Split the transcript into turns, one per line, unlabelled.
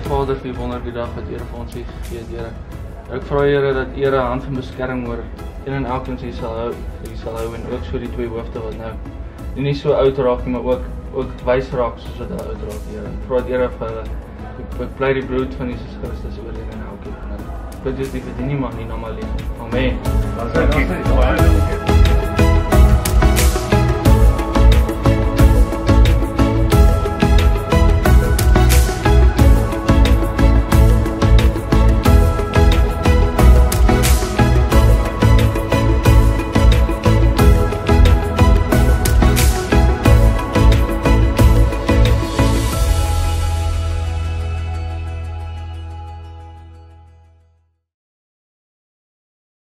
Vader vir die wonderlike dag wat Here vir ons het gegee, Here. Ek vra Here dat Here 'n hand van beskerming oor een en elkeen hier sal hou en ook so die twee hoofde wat nou nie so oud raak nie, maar ook wys raak soos wat hulle oud raak, Here. Ek vra Here vir hulle. Ek bly die bloed van Jesus Christus oor een en elkeen van hulle. Ek bid dit vir die man nie naam alleen. Amen.